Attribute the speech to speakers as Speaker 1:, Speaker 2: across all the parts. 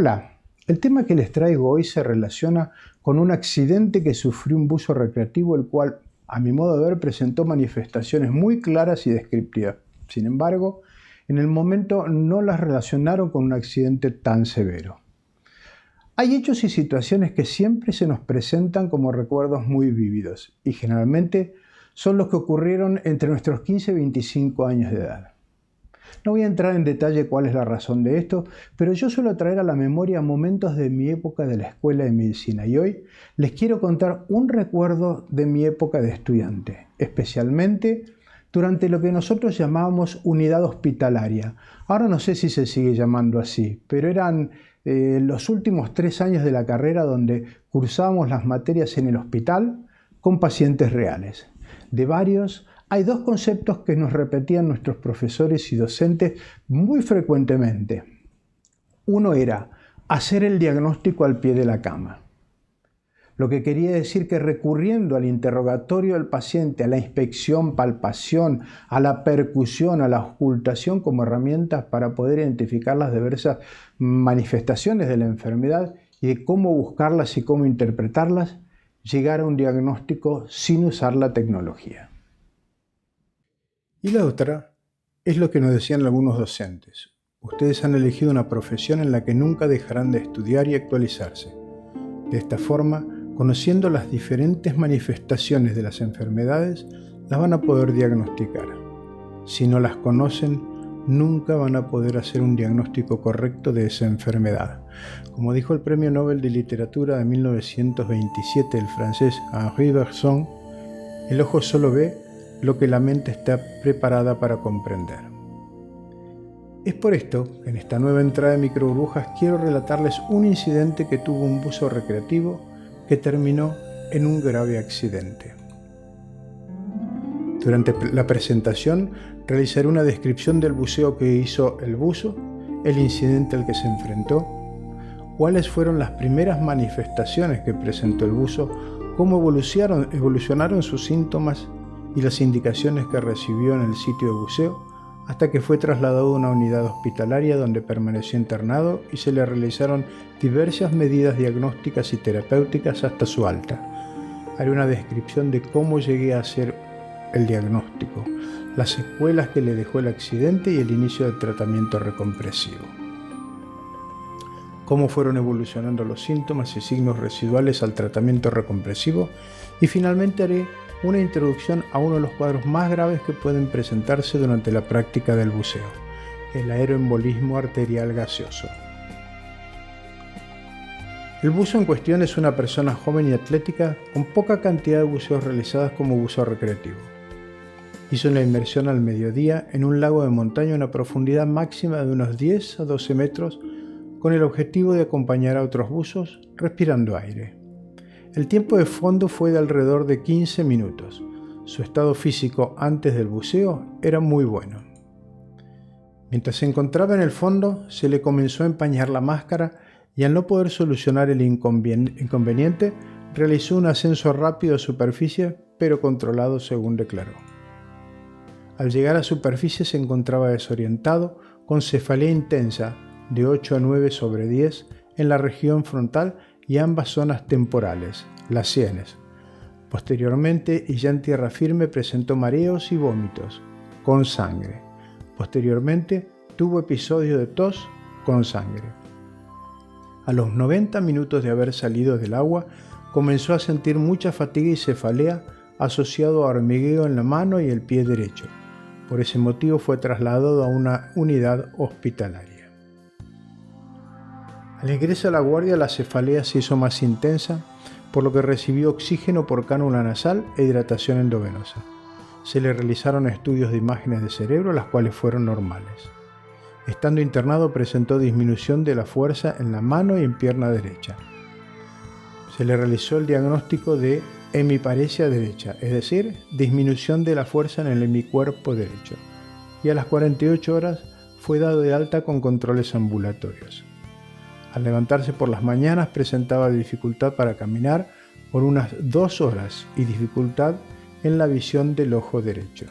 Speaker 1: Hola, el tema que les traigo hoy se relaciona con un accidente que sufrió un buzo recreativo, el cual, a mi modo de ver, presentó manifestaciones muy claras y descriptivas. Sin embargo, en el momento no las relacionaron con un accidente tan severo. Hay hechos y situaciones que siempre se nos presentan como recuerdos muy vívidos y generalmente son los que ocurrieron entre nuestros 15 y 25 años de edad. No voy a entrar en detalle cuál es la razón de esto, pero yo suelo traer a la memoria momentos de mi época de la escuela de medicina y hoy les quiero contar un recuerdo de mi época de estudiante, especialmente durante lo que nosotros llamábamos unidad hospitalaria. Ahora no sé si se sigue llamando así, pero eran los últimos 3 años de la carrera donde cursábamos las materias en el hospital con pacientes reales. De varios, hay 2 conceptos que nos repetían nuestros profesores y docentes muy frecuentemente. Uno era hacer el diagnóstico al pie de la cama, lo que quería decir que recurriendo al interrogatorio del paciente, a la inspección, palpación, a la percusión, a la auscultación como herramientas para poder identificar las diversas manifestaciones de la enfermedad y de cómo buscarlas y cómo interpretarlas, llegar a un diagnóstico sin usar la tecnología. Y la otra es lo que nos decían algunos docentes. Ustedes han elegido una profesión en la que nunca dejarán de estudiar y actualizarse. De esta forma, conociendo las diferentes manifestaciones de las enfermedades, las van a poder diagnosticar. Si no las conocen, nunca van a poder hacer un diagnóstico correcto de esa enfermedad. Como dijo el Premio Nobel de Literatura de 1927, el francés Henri Bergson, el ojo solo ve lo que la mente está preparada para comprender. Es por esto que en esta nueva entrada de Microburbujas quiero relatarles un incidente que tuvo un buzo recreativo que terminó en un grave accidente. Durante la presentación realizaré una descripción del buceo que hizo el buzo, el incidente al que se enfrentó, cuáles fueron las primeras manifestaciones que presentó el buzo, cómo evolucionaron sus síntomas y las indicaciones que recibió en el sitio de buceo, hasta que fue trasladado a una unidad hospitalaria donde permaneció internado y se le realizaron diversas medidas diagnósticas y terapéuticas hasta su alta. Haré una descripción de cómo llegué a hacer el diagnóstico, las secuelas que le dejó el accidente y el inicio del tratamiento recompresivo. Cómo fueron evolucionando los síntomas y signos residuales al tratamiento recompresivo y finalmente haré una introducción a uno de los cuadros más graves que pueden presentarse durante la práctica del buceo, el aeroembolismo arterial gaseoso. El buzo en cuestión es una persona joven y atlética con poca cantidad de buceos realizadas como buzo recreativo. Hizo una inmersión al mediodía en un lago de montaña a una profundidad máxima de unos 10 a 12 metros con el objetivo de acompañar a otros buzos respirando aire. El tiempo de fondo fue de alrededor de 15 minutos. Su estado físico antes del buceo era muy bueno. Mientras se encontraba en el fondo, se le comenzó a empañar la máscara y al no poder solucionar el inconveniente, realizó un ascenso rápido a superficie, pero controlado según declaró. Al llegar a superficie se encontraba desorientado, con cefalea intensa de 8 a 9/10 en la región frontal y ambas zonas temporales, las sienes. Posteriormente, y ya en tierra firme, presentó mareos y vómitos con sangre. Posteriormente, tuvo episodios de tos con sangre. A los 90 minutos de haber salido del agua, comenzó a sentir mucha fatiga y cefalea asociado a hormigueo en la mano y el pie derecho. Por ese motivo fue trasladado a una unidad hospitalaria. Al ingreso a la guardia, la cefalea se hizo más intensa, por lo que recibió oxígeno por cánula nasal e hidratación endovenosa. Se le realizaron estudios de imágenes de cerebro, las cuales fueron normales. Estando internado, presentó disminución de la fuerza en la mano y en pierna derecha. Se le realizó el diagnóstico de hemiparesia derecha, es decir, disminución de la fuerza en el hemicuerpo derecho. Y a las 48 horas fue dado de alta con controles ambulatorios. Al levantarse por las mañanas presentaba dificultad para caminar por unas 2 horas y dificultad en la visión del ojo derecho.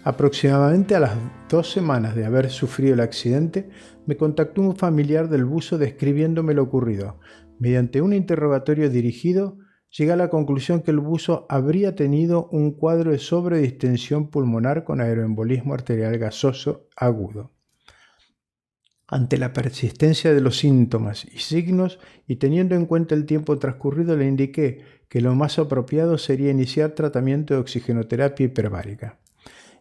Speaker 1: Aproximadamente a las 2 semanas de haber sufrido el accidente, me contactó un familiar del buzo describiéndome lo ocurrido. Mediante un interrogatorio dirigido, llegué a la conclusión que el buzo habría tenido un cuadro de sobredistensión pulmonar con aeroembolismo arterial gasoso agudo. Ante la persistencia de los síntomas y signos, y teniendo en cuenta el tiempo transcurrido, le indiqué que lo más apropiado sería iniciar tratamiento de oxigenoterapia hiperbárica.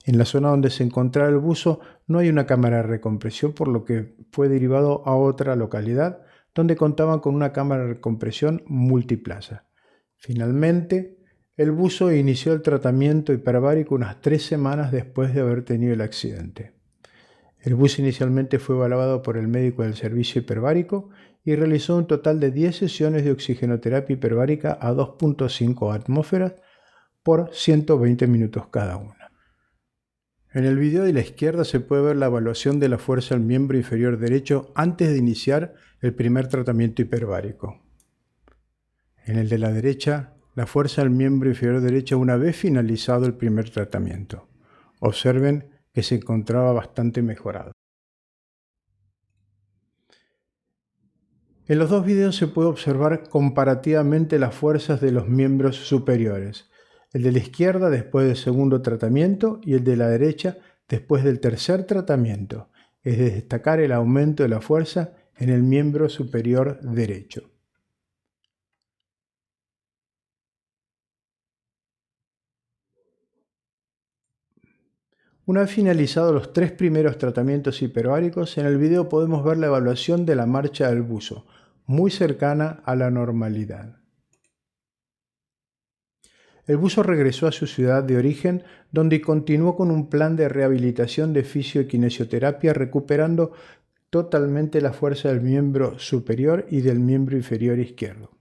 Speaker 1: En la zona donde se encontraba el buzo no hay una cámara de recompresión, por lo que fue derivado a otra localidad donde contaban con una cámara de recompresión multiplaza. Finalmente, el buzo inició el tratamiento hiperbárico unas 3 semanas después de haber tenido el accidente. El buzo inicialmente fue evaluado por el médico del servicio hiperbárico y realizó un total de 10 sesiones de oxigenoterapia hiperbárica a 2.5 atmósferas por 120 minutos cada una. En el video de la izquierda se puede ver la evaluación de la fuerza al miembro inferior derecho antes de iniciar el primer tratamiento hiperbárico. En el de la derecha, la fuerza al miembro inferior derecho una vez finalizado el primer tratamiento. Observen que se encontraba bastante mejorado. En los dos videos se puede observar comparativamente las fuerzas de los miembros superiores. El de la izquierda después del segundo tratamiento y el de la derecha después del tercer tratamiento. Es de destacar el aumento de la fuerza en el miembro superior derecho. Una vez finalizados los 3 primeros tratamientos hiperbáricos, en el video podemos ver la evaluación de la marcha del buzo, muy cercana a la normalidad. El buzo regresó a su ciudad de origen, donde continuó con un plan de rehabilitación de fisio y kinesioterapia, recuperando totalmente la fuerza del miembro superior y del miembro inferior izquierdo.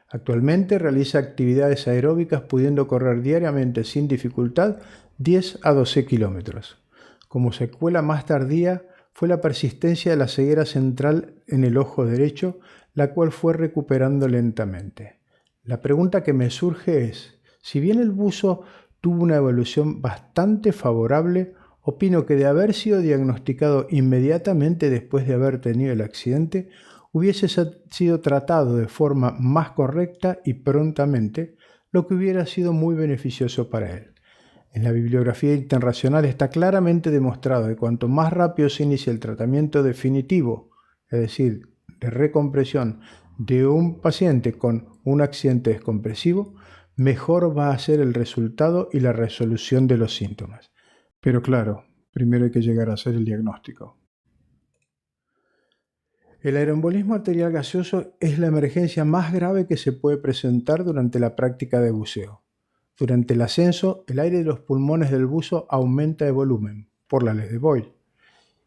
Speaker 1: Actualmente realiza actividades aeróbicas, pudiendo correr diariamente sin dificultad 10 a 12 kilómetros. Como secuela más tardía fue la persistencia de la ceguera central en el ojo derecho, la cual fue recuperando lentamente. La pregunta que me surge es: si bien el buzo tuvo una evolución bastante favorable, opino que de haber sido diagnosticado inmediatamente después de haber tenido el accidente, hubiese sido tratado de forma más correcta y prontamente, lo que hubiera sido muy beneficioso para él. En la bibliografía internacional está claramente demostrado que cuanto más rápido se inicia el tratamiento definitivo, es decir, de recompresión de un paciente con un accidente descompresivo, mejor va a ser el resultado y la resolución de los síntomas. Pero claro, primero hay que llegar a hacer el diagnóstico. El aeroembolismo arterial gaseoso es la emergencia más grave que se puede presentar durante la práctica de buceo. Durante el ascenso, el aire de los pulmones del buzo aumenta de volumen, por la ley de Boyle,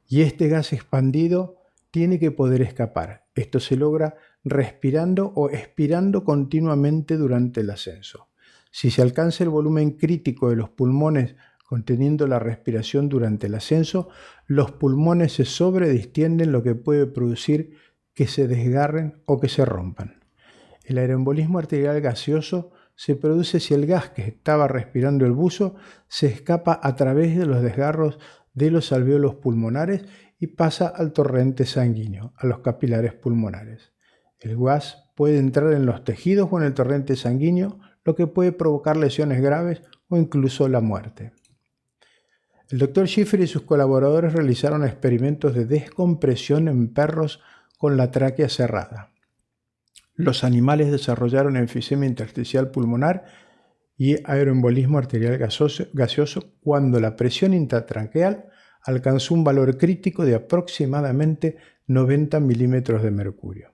Speaker 1: y este gas expandido tiene que poder escapar. Esto se logra respirando o expirando continuamente durante el ascenso. Si se alcanza el volumen crítico de los pulmones conteniendo la respiración durante el ascenso, los pulmones se sobredistienden, lo que puede producir que se desgarren o que se rompan. El aeroembolismo arterial gaseoso se produce si el gas que estaba respirando el buzo se escapa a través de los desgarros de los alvéolos pulmonares y pasa al torrente sanguíneo, a los capilares pulmonares. El gas puede entrar en los tejidos o en el torrente sanguíneo, lo que puede provocar lesiones graves o incluso la muerte. El Dr. Schiffer y sus colaboradores realizaron experimentos de descompresión en perros con la tráquea cerrada. Los animales desarrollaron enfisema intersticial pulmonar y aeroembolismo arterial gaseoso cuando la presión intratraqueal alcanzó un valor crítico de aproximadamente 90 milímetros de mercurio.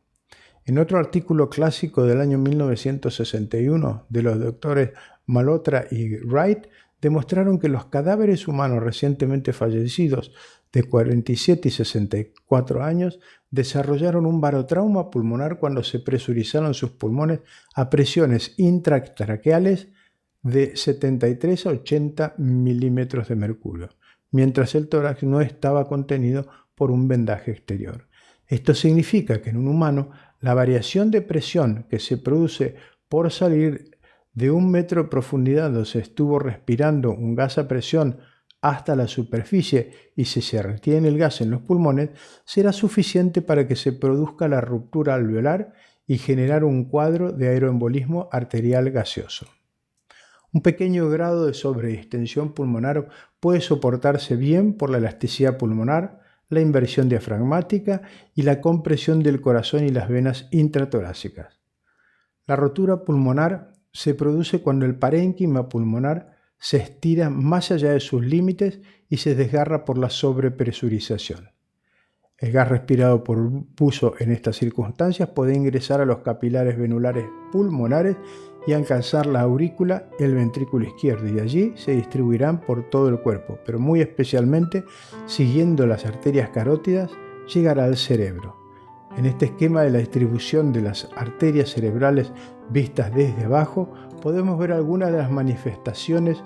Speaker 1: En otro artículo clásico del año 1961 de los doctores Malhotra y Wright, demostraron que los cadáveres humanos recientemente fallecidos de 47 y 64 años desarrollaron un barotrauma pulmonar cuando se presurizaron sus pulmones a presiones intratraqueales de 73 a 80 milímetros de mercurio, mientras el tórax no estaba contenido por un vendaje exterior. Esto significa que en un humano la variación de presión que se produce por salir de 1 metro de profundidad donde se estuvo respirando un gas a presión hasta la superficie y si se retiene el gas en los pulmones, será suficiente para que se produzca la ruptura alveolar y generar un cuadro de aeroembolismo arterial gaseoso. Un pequeño grado de sobredistensión pulmonar puede soportarse bien por la elasticidad pulmonar, la inversión diafragmática y la compresión del corazón y las venas intratorácicas. La rotura pulmonar se produce cuando el parénquima pulmonar se estira más allá de sus límites y se desgarra por la sobrepresurización. El gas respirado por buzo en estas circunstancias puede ingresar a los capilares venulares pulmonares y alcanzar la aurícula y el ventrículo izquierdo, y allí se distribuirán por todo el cuerpo, pero muy especialmente siguiendo las arterias carótidas llegará al cerebro. En este esquema de la distribución de las arterias cerebrales vistas desde abajo, podemos ver algunas de las manifestaciones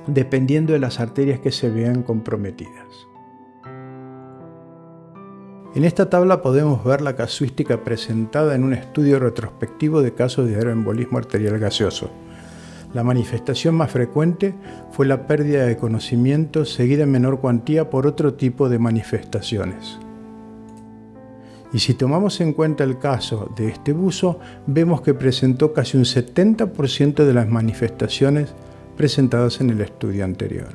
Speaker 1: dependiendo de las arterias que se vean comprometidas. En esta tabla podemos ver la casuística presentada en un estudio retrospectivo de casos de aeroembolismo arterial gaseoso. La manifestación más frecuente fue la pérdida de conocimiento seguida en menor cuantía por otro tipo de manifestaciones. Y si tomamos en cuenta el caso de este buzo, vemos que presentó casi un 70% de las manifestaciones presentadas en el estudio anterior.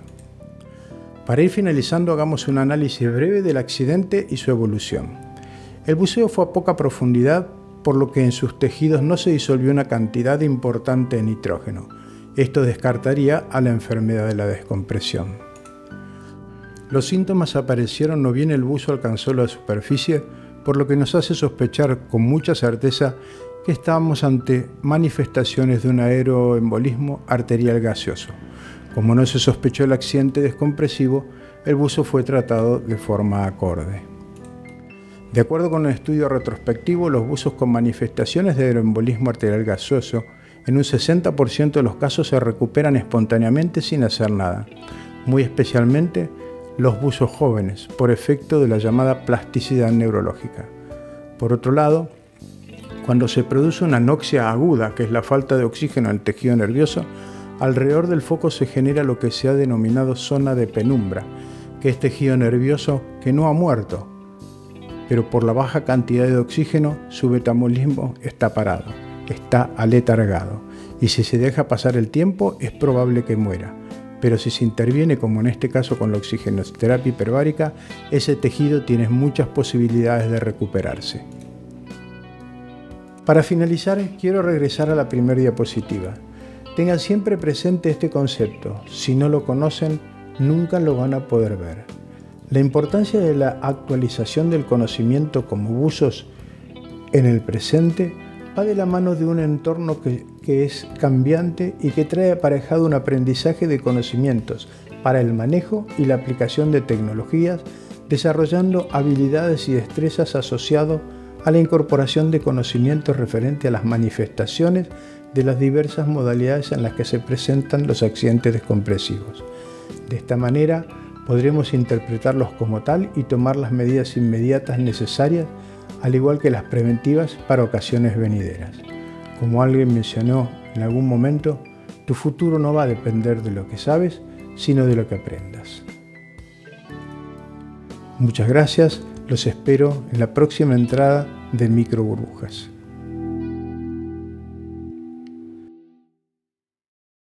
Speaker 1: Para ir finalizando, hagamos un análisis breve del accidente y su evolución. El buceo fue a poca profundidad, por lo que en sus tejidos no se disolvió una cantidad importante de nitrógeno. Esto descartaría a la enfermedad de la descompresión. Los síntomas aparecieron no bien el buzo alcanzó la superficie, por lo que nos hace sospechar con mucha certeza que estábamos ante manifestaciones de un aeroembolismo arterial gaseoso. Como no se sospechó el accidente descompresivo, el buzo fue tratado de forma acorde. De acuerdo con el estudio retrospectivo, los buzos con manifestaciones de aeroembolismo arterial gaseoso en un 60% de los casos se recuperan espontáneamente sin hacer nada, muy especialmente los buzos jóvenes, por efecto de la llamada plasticidad neurológica. Por otro lado, cuando se produce una anoxia aguda, que es la falta de oxígeno en el tejido nervioso, alrededor del foco se genera lo que se ha denominado zona de penumbra, que es tejido nervioso que no ha muerto, pero por la baja cantidad de oxígeno su metabolismo está parado, está aletargado, y si se deja pasar el tiempo es probable que muera. Pero si se interviene, como en este caso con la oxigenoterapia hiperbárica, ese tejido tiene muchas posibilidades de recuperarse. Para finalizar, quiero regresar a la primera diapositiva. Tengan siempre presente este concepto. Si no lo conocen, nunca lo van a poder ver. La importancia de la actualización del conocimiento como buzos en el presente va de la mano de un entorno que es cambiante y que trae aparejado un aprendizaje de conocimientos para el manejo y la aplicación de tecnologías, desarrollando habilidades y destrezas asociadas a la incorporación de conocimientos referente a las manifestaciones de las diversas modalidades en las que se presentan los accidentes descompresivos. De esta manera, podremos interpretarlos como tal y tomar las medidas inmediatas necesarias, al igual que las preventivas para ocasiones venideras. Como alguien mencionó en algún momento, tu futuro no va a depender de lo que sabes, sino de lo que aprendas. Muchas gracias, los espero en la próxima entrada de Microburbujas.